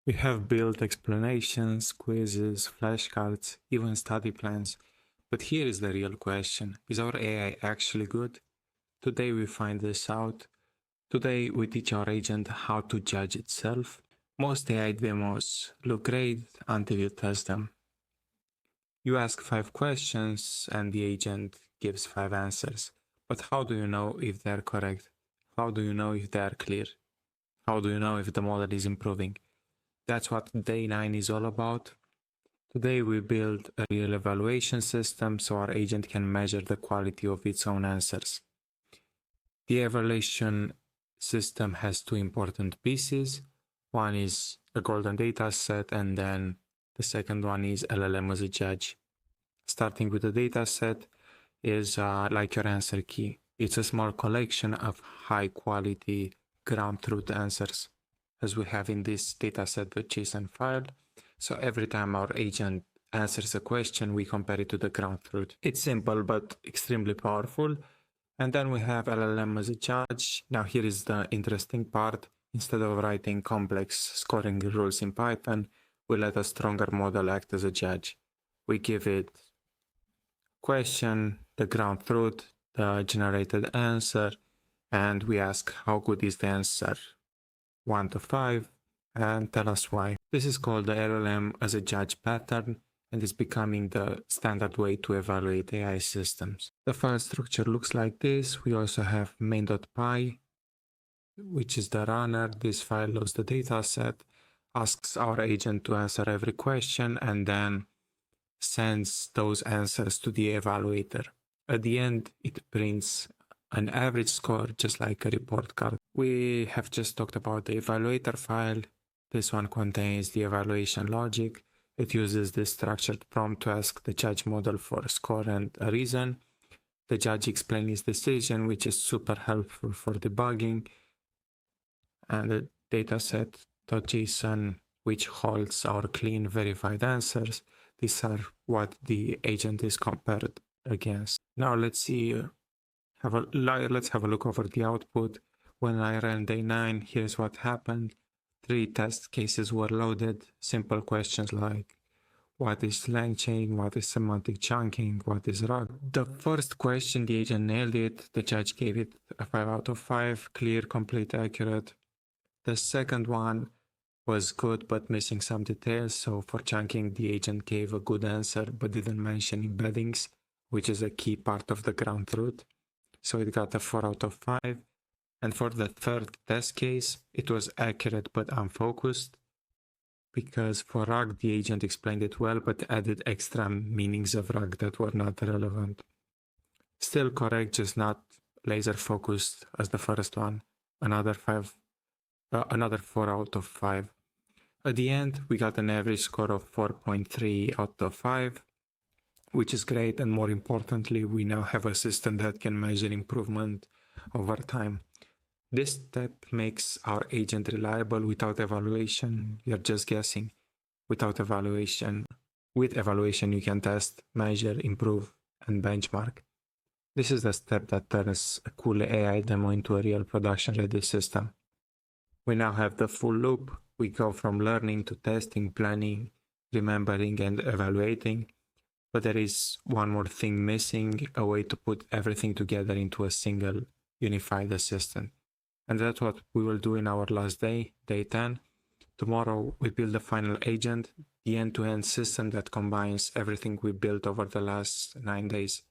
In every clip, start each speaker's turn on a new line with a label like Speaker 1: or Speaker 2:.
Speaker 1: We have built explanations, quizzes, flashcards, even study plans. But here is the real question. Is our AI actually good? Today we find this out. Today we teach our agent how to judge itself. Most AI demos look great until you test them. You ask 5 questions and the agent gives 5 answers. But how do you know if they're correct? How do you know if they are clear? How do you know if the model is improving? That's what day 9 is all about. Today we build a real evaluation system so our agent can measure the quality of its own answers. The evaluation system has 2 important pieces. One is a Golden Dataset, and then the second one is LLM-as-a-Judge. Starting with the dataset is like your answer key. It's a small collection of high quality ground truth answers, as we have in this dataset.json file. So every time our agent answers a question, we compare it to the ground truth. It's simple but extremely powerful. And then we have LLM-as-a-Judge. Now here is the interesting part. Instead of writing complex scoring rules in Python, we let a stronger model act as a judge. We give it question, the ground truth, the generated answer, and we ask how good is the answer, 1 to 5, and tell us why. This is called the LLM-as-a-Judge pattern, and is becoming the standard way to evaluate AI systems. The file structure looks like this. We also have main.py, which is the runner. This file loads the dataset, asks our agent to answer every question, and then sends those answers to the evaluator. At the end, it prints an average score, just like a report card. We have just talked about the evaluator file. This one contains the evaluation logic. It uses this structured prompt to ask the judge model for a score and a reason. The judge explains his decision, which is super helpful for debugging. And the dataset.json, which holds our clean verified answers. These are what the agent is compared against. Now let's have a look over the output. When I ran day 9, here's what happened. 3 test cases were loaded. Simple questions like what is LangChain, what is semantic chunking, what is RAG. The first question, the agent nailed it. The judge gave it a 5 out of 5, clear, complete, accurate. The second one was good but missing some details. So for chunking, the agent gave a good answer but didn't mention embeddings, which is a key part of the ground truth. So it got a 4 out of 5. And for the third test case, it was accurate but unfocused, because for RAG, the agent explained it well but added extra meanings of RAG that were not relevant. Still correct, just not laser focused as the first one. Another 4 out of 5. At the end, we got an average score of 4.3 out of 5, which is great, and more importantly, we now have a system that can measure improvement over time. This step makes our agent reliable. Without evaluation, you're just guessing. With evaluation, you can test, measure, improve, and benchmark. This is the step that turns a cool AI demo into a real production-ready system. We now have the full loop. We go from learning to testing, planning, remembering, and evaluating. But there is one more thing missing, a way to put everything together into a single unified assistant. And that's what we will do in our last day, day 10. Tomorrow we build the final agent, the end-to-end system that combines everything we built over the last 9 days.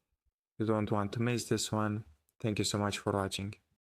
Speaker 1: You don't want to miss this one. Thank you so much for watching.